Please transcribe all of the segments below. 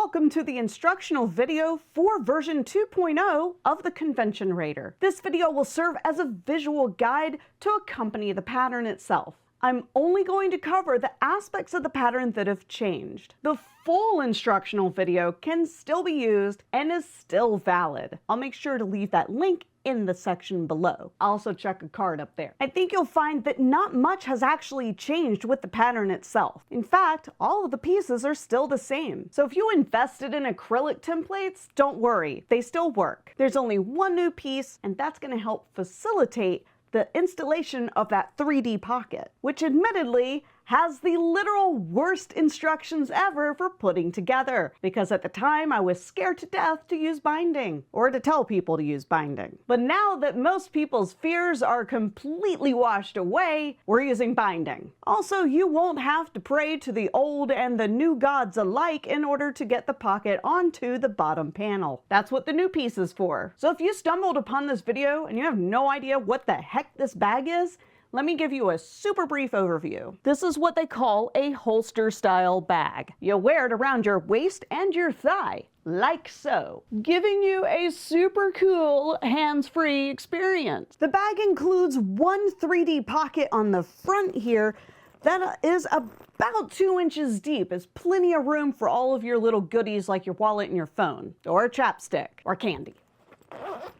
Welcome to the instructional video for version 2.0 of the Convention Raider. This video will serve as a visual guide to accompany the pattern itself. I'm only going to cover the aspects of the pattern that have changed. The full instructional video can still be used and is still valid. I'll make sure to leave that link in the section below. I'll also check a card up there. I think you'll find that not much has actually changed with the pattern itself. In fact, all of the pieces are still the same. So if you invested in acrylic templates, don't worry, they still work. There's only one new piece, and that's going to help facilitate the installation of that 3D pocket, which admittedly has the literal worst instructions ever for putting together, because at the time I was scared to death to use binding, or to tell people to use binding. But now that most people's fears are completely washed away, we're using binding. Also, you won't have to pray to the old and the new gods alike in order to get the pocket onto the bottom panel. That's what the new piece is for. So if you stumbled upon this video and you have no idea what the heck this bag is, let me give you a super brief overview. This is what they call a holster style bag. You wear it around your waist and your thigh, like so, giving you a super cool hands-free experience. The bag includes one 3D pocket on the front here that is about 2 inches deep. Is plenty of room for all of your little goodies like your wallet and your phone, or a chapstick, or candy.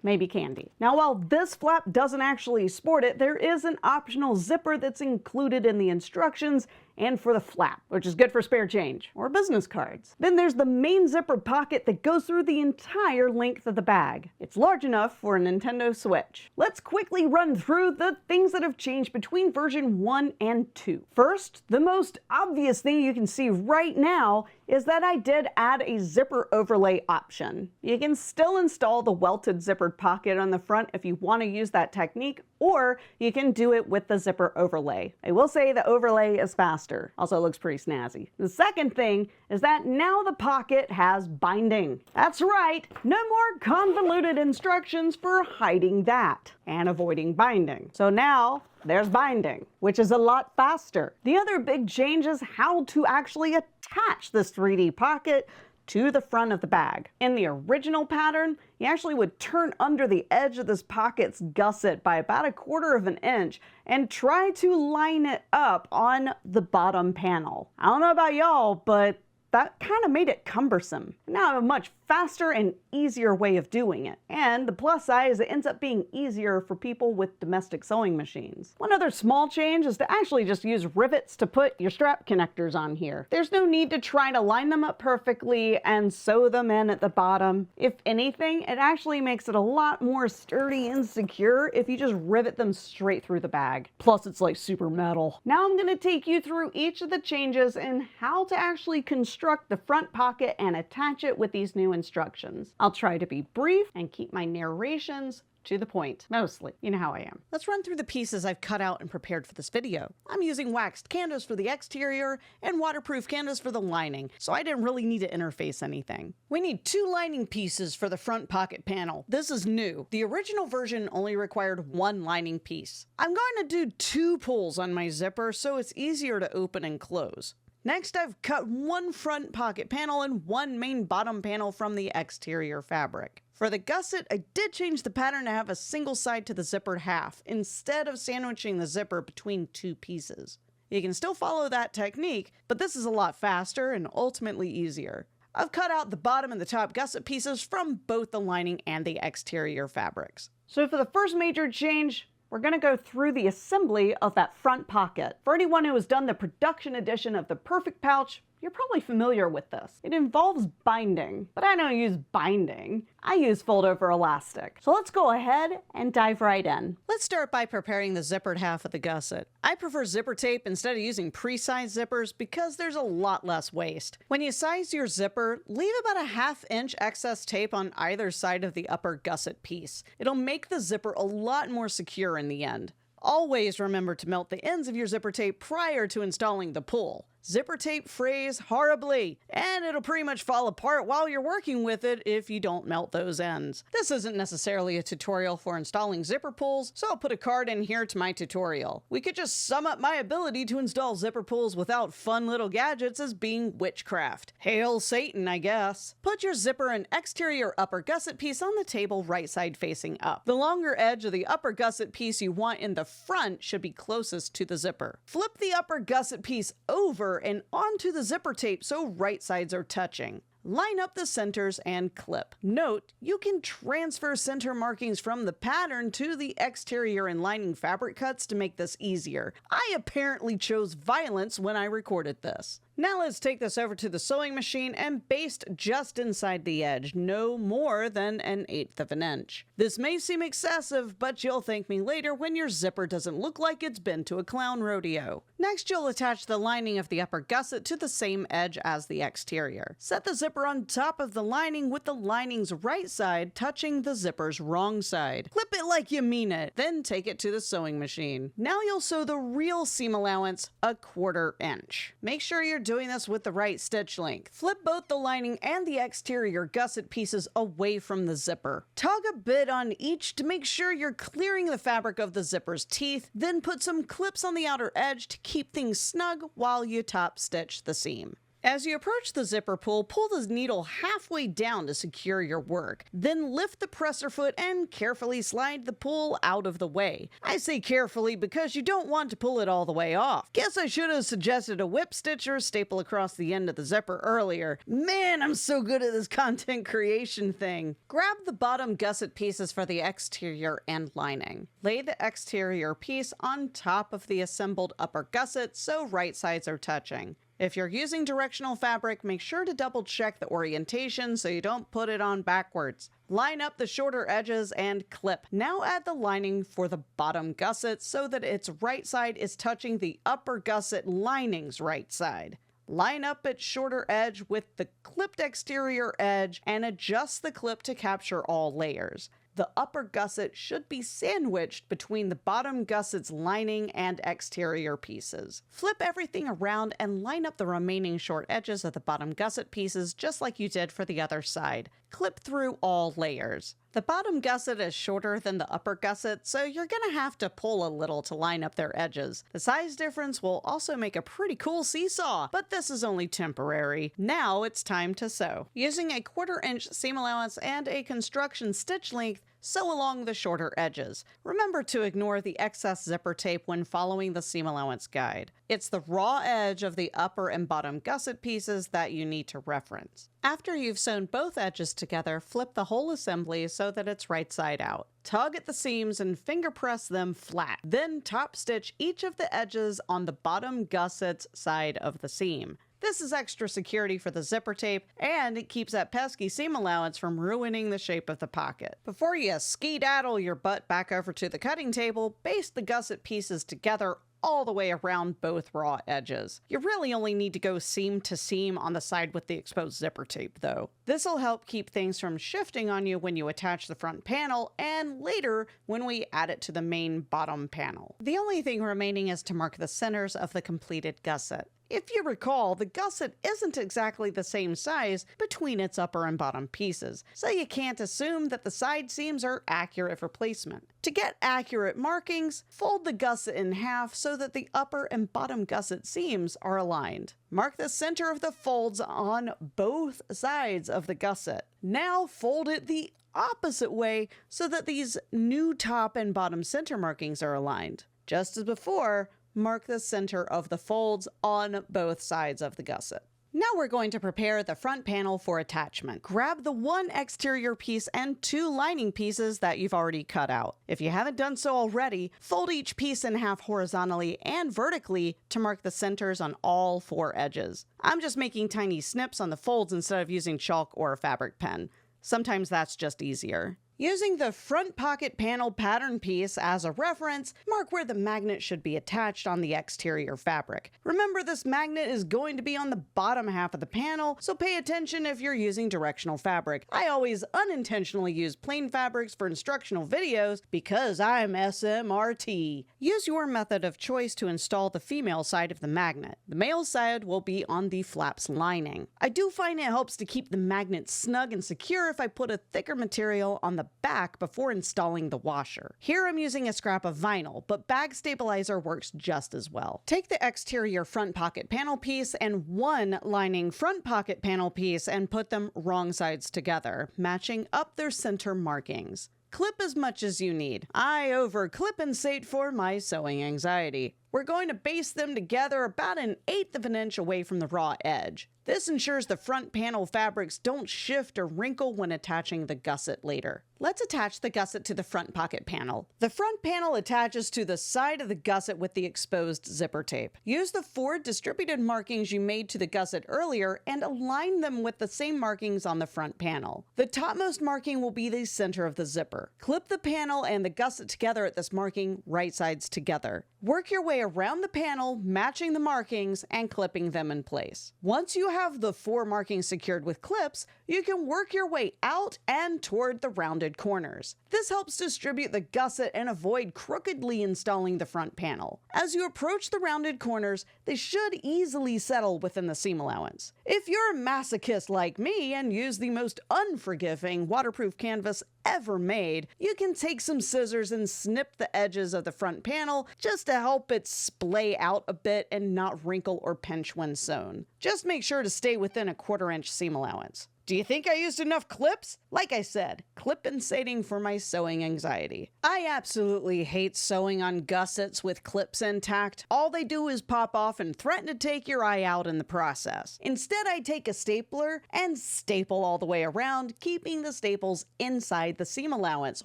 Maybe candy. Now, while this flap doesn't actually sport it, there is an optional zipper that's included in the instructions and for the flap, which is good for spare change or business cards. Then there's the main zipper pocket that goes through the entire length of the bag. It's large enough for a Nintendo Switch. Let's quickly run through the things that have changed between version 1 and 2. First, the most obvious thing you can see right now is that I did add a zipper overlay option. You can still install the welted zippered pocket on the front if you want to use that technique, or you can do it with the zipper overlay. I will say the overlay is faster. Also, it looks pretty snazzy. The second thing is that now the pocket has binding. That's right, no more convoluted instructions for hiding that and avoiding binding. So now there's binding, which is a lot faster. The other big change is how to actually attach this 3D pocket to the front of the bag. In the original pattern, you actually would turn under the edge of this pocket's gusset by about 1/4 of an inch and try to line it up on the bottom panel. I don't know about y'all, but that kind of made it cumbersome. Now I have a much faster and easier way of doing it. And the plus side is it ends up being easier for people with domestic sewing machines. One other small change is to actually just use rivets to put your strap connectors on here. There's no need to try to line them up perfectly and sew them in at the bottom. If anything, it actually makes it a lot more sturdy and secure if you just rivet them straight through the bag. Plus it's like super metal. Now I'm gonna take you through each of the changes and how to actually construct the front pocket and attach it with these new instructions. I'll try to be brief and keep my narrations to the point, mostly. You know how I am. Let's run through the pieces I've cut out and prepared for this video. I'm using waxed canvas for the exterior and waterproof canvas for the lining, so I didn't really need to interface anything. We need 2 lining pieces for the front pocket panel. This is new. The original version only required 1 lining piece. I'm going to do 2 pulls on my zipper so it's easier to open and close. Next, I've cut 1 front pocket panel and 1 main bottom panel from the exterior fabric. For the gusset, I did change the pattern to have a single side to the zippered half, instead of sandwiching the zipper between 2 pieces. You can still follow that technique, but this is a lot faster and ultimately easier. I've cut out the bottom and the top gusset pieces from both the lining and the exterior fabrics. So for the first major change, we're going to go through the assembly of that front pocket. For anyone who has done the production edition of the Perfect Pouch, you're probably familiar with this. It involves binding, but I don't use binding. I use fold over elastic. So let's go ahead and dive right in. Let's start by preparing the zippered half of the gusset. I prefer zipper tape instead of using pre-sized zippers because there's a lot less waste. When you size your zipper, leave about a 1/2 inch excess tape on either side of the upper gusset piece. It'll make the zipper a lot more secure in the end. Always remember to melt the ends of your zipper tape prior to installing the pull. Zipper tape frays horribly, and it'll pretty much fall apart while you're working with it if you don't melt those ends. This isn't necessarily a tutorial for installing zipper pulls, so I'll put a card in here to my tutorial. We could just sum up my ability to install zipper pulls without fun little gadgets as being witchcraft. Hail Satan, I guess. Put your zipper and exterior upper gusset piece on the table right side facing up. The longer edge of the upper gusset piece you want in the front should be closest to the zipper. Flip the upper gusset piece over and onto the zipper tape so right sides are touching. Line up the centers and clip. Note, you can transfer center markings from the pattern to the exterior and lining fabric cuts to make this easier. I apparently chose violence when I recorded this. Now let's take this over to the sewing machine and baste just inside the edge, no more than 1/8 of an inch. This may seem excessive, but you'll thank me later when your zipper doesn't look like it's been to a clown rodeo. Next, you'll attach the lining of the upper gusset to the same edge as the exterior. Set the zipper on top of the lining with the lining's right side touching the zipper's wrong side. Clip it like you mean it, then take it to the sewing machine. Now you'll sew the real seam allowance 1/4 inch. Make sure you're doing this with the right stitch length. Flip both the lining and the exterior gusset pieces away from the zipper. Tug a bit on each to make sure you're clearing the fabric of the zipper's teeth, then put some clips on the outer edge to keep things snug while you top stitch the seam. As you approach the zipper pull the needle halfway down to secure your work. Then lift the presser foot and carefully slide the pull out of the way. I say carefully because you don't want to pull it all the way off. Guess I should have suggested a whip stitch or staple across the end of the zipper earlier. Man, I'm so good at this content creation thing. Grab the bottom gusset pieces for the exterior and lining. Lay the exterior piece on top of the assembled upper gusset so right sides are touching. If you're using directional fabric, make sure to double check the orientation so you don't put it on backwards. Line up the shorter edges and clip. Now add the lining for the bottom gusset so that its right side is touching the upper gusset lining's right side. Line up its shorter edge with the clipped exterior edge and adjust the clip to capture all layers. The upper gusset should be sandwiched between the bottom gusset's lining and exterior pieces. Flip everything around and line up the remaining short edges of the bottom gusset pieces just like you did for the other side. Clip through all layers. The bottom gusset is shorter than the upper gusset, so you're gonna have to pull a little to line up their edges. The size difference will also make a pretty cool seesaw, but this is only temporary. Now it's time to sew. Using a 1/4 inch seam allowance and a construction stitch length, sew along the shorter edges. Remember to ignore the excess zipper tape when following the seam allowance guide. It's the raw edge of the upper and bottom gusset pieces that you need to reference. After you've sewn both edges together, flip the whole assembly so that it's right side out. Tug at the seams and finger press them flat. Then top stitch each of the edges on the bottom gusset's side of the seam. This is extra security for the zipper tape, and it keeps that pesky seam allowance from ruining the shape of the pocket. Before you skedaddle your butt back over to the cutting table, baste the gusset pieces together all the way around both raw edges. You really only need to go seam to seam on the side with the exposed zipper tape though. This will help keep things from shifting on you when you attach the front panel and later when we add it to the main bottom panel. The only thing remaining is to mark the centers of the completed gusset. If you recall, the gusset isn't exactly the same size between its upper and bottom pieces, so you can't assume that the side seams are accurate for placement. To get accurate markings, fold the gusset in half so that the upper and bottom gusset seams are aligned. Mark the center of the folds on both sides of the gusset. Now fold it the opposite way so that these new top and bottom center markings are aligned. Just as before, mark the center of the folds on both sides of the gusset. Now we're going to prepare the front panel for attachment. Grab the one exterior piece and 2 lining pieces that you've already cut out. If you haven't done so already, fold each piece in half horizontally and vertically to mark the centers on all 4 edges. I'm just making tiny snips on the folds instead of using chalk or a fabric pen. Sometimes that's just easier. Using the front pocket panel pattern piece as a reference, mark where the magnet should be attached on the exterior fabric. Remember, this magnet is going to be on the bottom half of the panel, so pay attention if you're using directional fabric. I always unintentionally use plain fabrics for instructional videos because I'm SMRT. Use your method of choice to install the female side of the magnet. The male side will be on the flaps lining. I do find it helps to keep the magnet snug and secure if I put a thicker material on the back before installing the washer. Here I'm using a scrap of vinyl, but bag stabilizer works just as well. Take the exterior front pocket panel piece and one lining front pocket panel piece and put them wrong sides together, matching up their center markings. Clip as much as you need. I over-clip and sate for my sewing anxiety. We're going to baste them together about 1/8 of an inch away from the raw edge. This ensures the front panel fabrics don't shift or wrinkle when attaching the gusset later. Let's attach the gusset to the front pocket panel. The front panel attaches to the side of the gusset with the exposed zipper tape. Use the 4 distributed markings you made to the gusset earlier and align them with the same markings on the front panel. The topmost marking will be the center of the zipper. Clip the panel and the gusset together at this marking, right sides together. Work your way around the panel, matching the markings and clipping them in place. Once you have the 4 markings secured with clips, you can work your way out and toward the rounded corners. This helps distribute the gusset and avoid crookedly installing the front panel. As you approach the rounded corners, they should easily settle within the seam allowance. If you're a masochist like me and use the most unforgiving waterproof canvas ever made, you can take some scissors and snip the edges of the front panel just to help it splay out a bit and not wrinkle or pinch when sewn. Just make sure to stay within a 1/4 inch seam allowance. Do you think I used enough clips? Like I said, clip and sating for my sewing anxiety. I absolutely hate sewing on gussets with clips intact. All they do is pop off and threaten to take your eye out in the process. Instead, I take a stapler and staple all the way around, keeping the staples inside the seam allowance,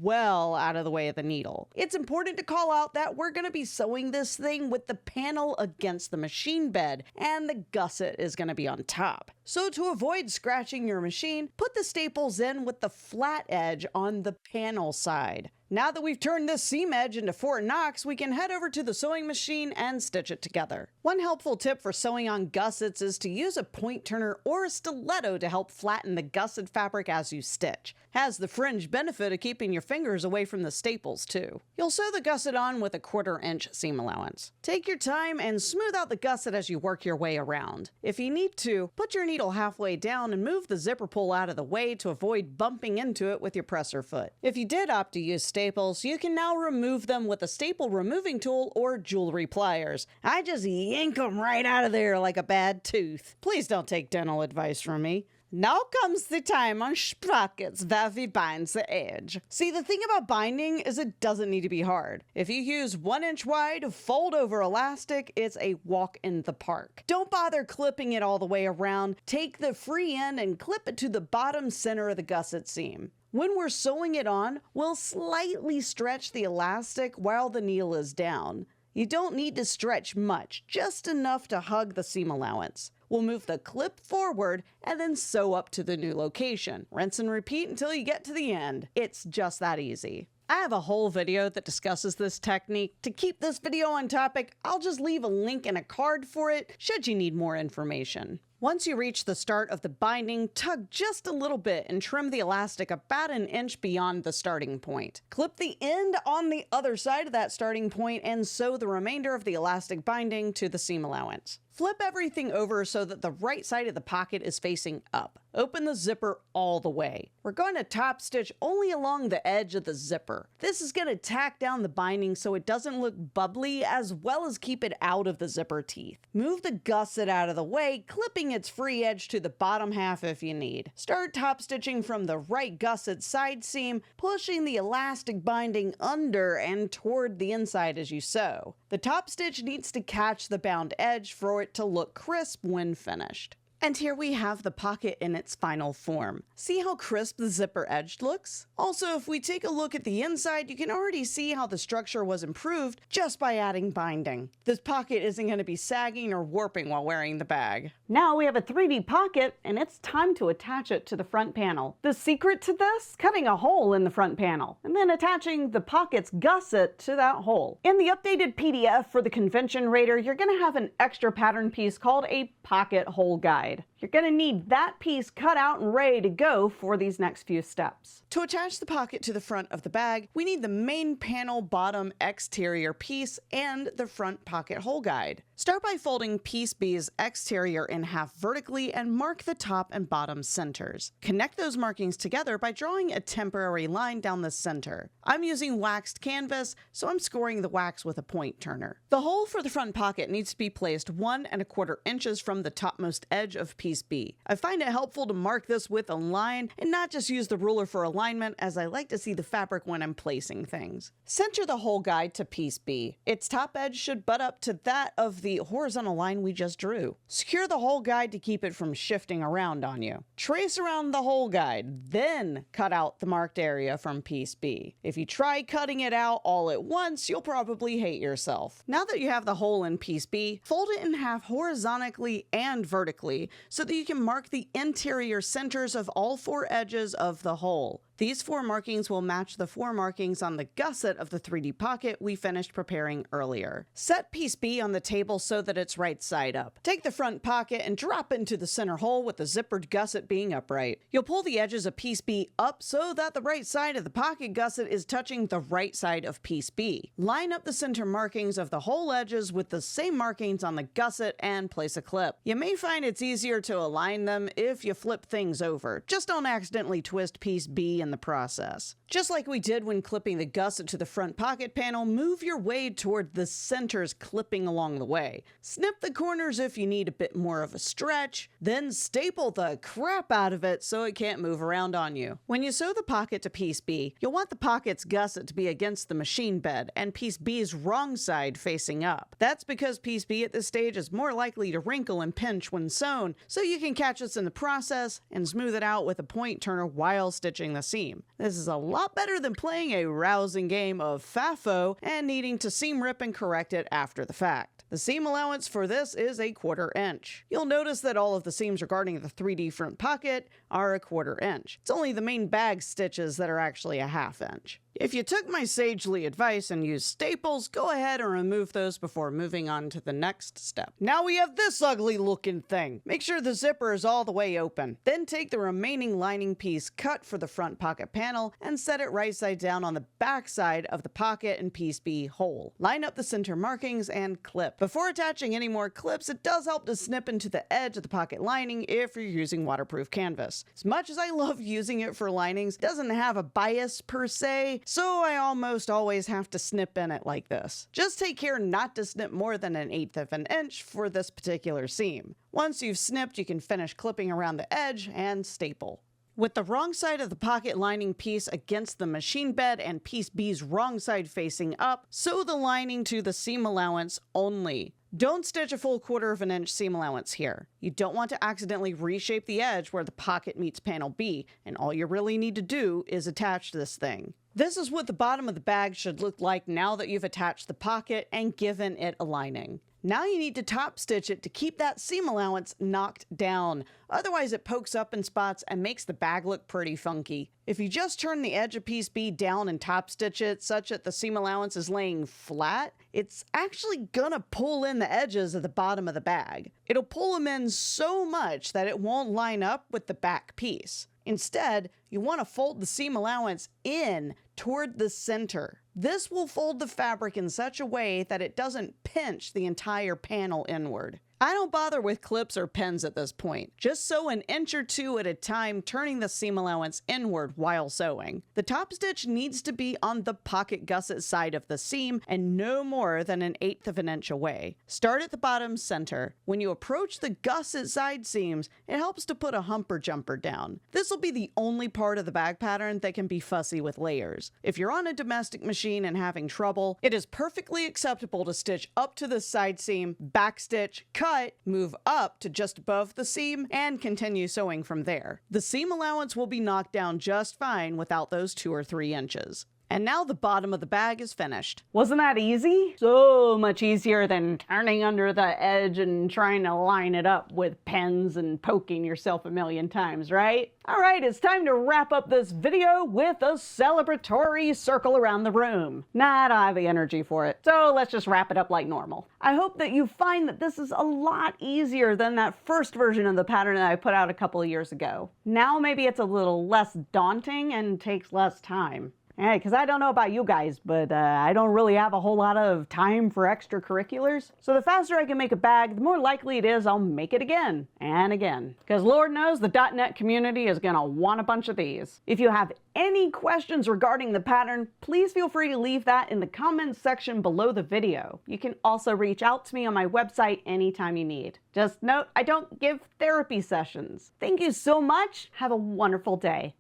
well out of the way of the needle. It's important to call out that we're going to be sewing this thing with the panel against the machine bed, and the gusset is going to be on top. So to avoid scratching your machine, put the staples in with the flat edge on the panel side. Now that we've turned this seam edge into Fort Knox, we can head over to the sewing machine and stitch it together. One helpful tip for sewing on gussets is to use a point turner or a stiletto to help flatten the gusset fabric as you stitch. Has the fringe benefit of keeping your fingers away from the staples too. You'll sew the gusset on with a 1/4 inch seam allowance. Take your time and smooth out the gusset as you work your way around. If you need to, put your needle halfway down and move the zipper pull out of the way to avoid bumping into it with your presser foot. If you did opt to use staples, you can now remove them with a staple removing tool or jewelry pliers. I just yank them right out of there like a bad tooth. Please don't take dental advice from me. Now comes the time on sprockets where we bind the edge. See, the thing about binding is it doesn't need to be hard. If you use 1 inch wide fold over elastic, it's a walk in the park. Don't bother clipping it all the way around. Take the free end and clip it to the bottom center of the gusset seam. When we're sewing it on, we'll slightly stretch the elastic while the needle is down. You don't need to stretch much, just enough to hug the seam allowance. We'll move the clip forward and then sew up to the new location. Rinse and repeat until you get to the end. It's just that easy. I have a whole video that discusses this technique. To keep this video on topic, I'll just leave a link in a card for it should you need more information. Once you reach the start of the binding, tug just a little bit and trim the elastic about 1 inch beyond the starting point. Clip the end on the other side of that starting point and sew the remainder of the elastic binding to the seam allowance. Flip everything over so that the right side of the pocket is facing up. Open the zipper all the way. We're going to top stitch only along the edge of the zipper. This is going to tack down the binding so it doesn't look bubbly, as well as keep it out of the zipper teeth. Move the gusset out of the way, clipping its free edge to the bottom half if you need. Start top stitching from the right gusset side seam, pushing the elastic binding under and toward the inside as you sew. The top stitch needs to catch the bound edge for it to look crisp when finished. And here we have the pocket in its final form. See how crisp the zipper edge looks? Also, if we take a look at the inside, you can already see how the structure was improved just by adding binding. This pocket isn't going to be sagging or warping while wearing the bag. Now we have a 3D pocket, and it's time to attach it to the front panel. The secret to this? Cutting a hole in the front panel, and then attaching the pocket's gusset to that hole. In the updated PDF for the Convention Raider, you're going to have an extra pattern piece called a pocket hole guide. You're going to need that piece cut out and ready to go for these next few steps. To attach the pocket to the front of the bag, we need the main panel bottom exterior piece and the front pocket hole guide. Start by folding piece B's exterior in half vertically and mark the top and bottom centers. Connect those markings together by drawing a temporary line down the center. I'm using waxed canvas, so I'm scoring the wax with a point turner. The hole for the front pocket needs to be placed 1 1/4 inches from the topmost edge of piece B. I find it helpful to mark this with a line and not just use the ruler for alignment, as I like to see the fabric when I'm placing things. Center the hole guide to piece B. Its top edge should butt up to that of the horizontal line we just drew. Secure the hole guide to keep it from shifting around on you. Trace around the hole guide, then cut out the marked area from piece B. If you try cutting it out all at once, you'll probably hate yourself. Now that you have the hole in piece B, fold it in half horizontally and vertically so that you can mark the interior centers of all 4 edges of the hole. These 4 markings will match the 4 markings on the gusset of the 3D pocket we finished preparing earlier. Set piece B on the table so that it's right side up. Take the front pocket and drop it into the center hole with the zippered gusset being upright. You'll pull the edges of piece B up so that the right side of the pocket gusset is touching the right side of piece B. Line up the center markings of the hole edges with the same markings on the gusset and place a clip. You may find it's easier to align them if you flip things over. Just don't accidentally twist piece B in the process. Just like we did when clipping the gusset to the front pocket panel, move your way toward the centers clipping along the way. Snip the corners if you need a bit more of a stretch, then staple the crap out of it so it can't move around on you. When you sew the pocket to piece B, you'll want the pocket's gusset to be against the machine bed and piece B's wrong side facing up. That's because piece B at this stage is more likely to wrinkle and pinch when sewn, so you can catch this in the process and smooth it out with a point turner while stitching the seam. This is a lot better than playing a rousing game of FAFO and needing to seam rip and correct it after the fact. The seam allowance for this is 1/4 inch. You'll notice that all of the seams regarding the 3D front pocket are 1/4 inch. It's only the main bag stitches that are actually 1/2 inch. If you took my sagely advice and used staples, go ahead and remove those before moving on to the next step. Now we have this ugly looking thing. Make sure the zipper is all the way open. Then take the remaining lining piece cut for the front pocket panel and set it right side down on the back side of the pocket and piece B hole. Line up the center markings and clip. Before attaching any more clips, it does help to snip into the edge of the pocket lining if you're using waterproof canvas. As much as I love using it for linings, it doesn't have a bias per se, so I almost always have to snip in it like this. Just take care not to snip more than 1/8 of an inch for this particular seam. Once you've snipped, you can finish clipping around the edge and staple. With the wrong side of the pocket lining piece against the machine bed and piece B's wrong side facing up, sew the lining to the seam allowance only. Don't stitch a full 1/4 of an inch seam allowance here. You don't want to accidentally reshape the edge where the pocket meets panel B, and all you really need to do is attach this thing. This is what the bottom of the bag should look like now that you've attached the pocket and given it a lining. Now you need to top stitch it to keep that seam allowance knocked down. Otherwise it pokes up in spots and makes the bag look pretty funky. If you just turn the edge of piece B down and top stitch it such that the seam allowance is laying flat, it's actually gonna pull in the edges of the bottom of the bag. It'll pull them in so much that it won't line up with the back piece. Instead, you want to fold the seam allowance in toward the center. This will fold the fabric in such a way that it doesn't pinch the entire panel inward. I don't bother with clips or pins at this point. Just sew 1 inch or 2 at a time, turning the seam allowance inward while sewing. The top stitch needs to be on the pocket gusset side of the seam and no more than 1/8 of an inch away. Start at the bottom center. When you approach the gusset side seams, it helps to put a humper jumper down. This will be the only part of the bag pattern that can be fussy with layers. If you're on a domestic machine and having trouble, it is perfectly acceptable to stitch up to the side seam, backstitch, cut, cut, move up to just above the seam, and continue sewing from there. The seam allowance will be knocked down just fine without those 2 or 3 inches. And now the bottom of the bag is finished. Wasn't that easy? So much easier than turning under the edge and trying to line it up with pens and poking yourself a million times, right? All right, it's time to wrap up this video with a celebratory circle around the room. Nah, I don't have the energy for it, so let's just wrap it up like normal. I hope that you find that this is a lot easier than that first version of the pattern that I put out a couple of years ago. Now maybe it's a little less daunting and takes less time. Hey, because I don't know about you guys, but I don't really have a whole lot of time for extracurriculars. So the faster I can make a bag, the more likely it is I'll make it again and again. Because Lord knows the .NET community is going to want a bunch of these. If you have any questions regarding the pattern, please feel free to leave that in the comments section below the video. You can also reach out to me on my website anytime you need. Just note, I don't give therapy sessions. Thank you so much. Have a wonderful day.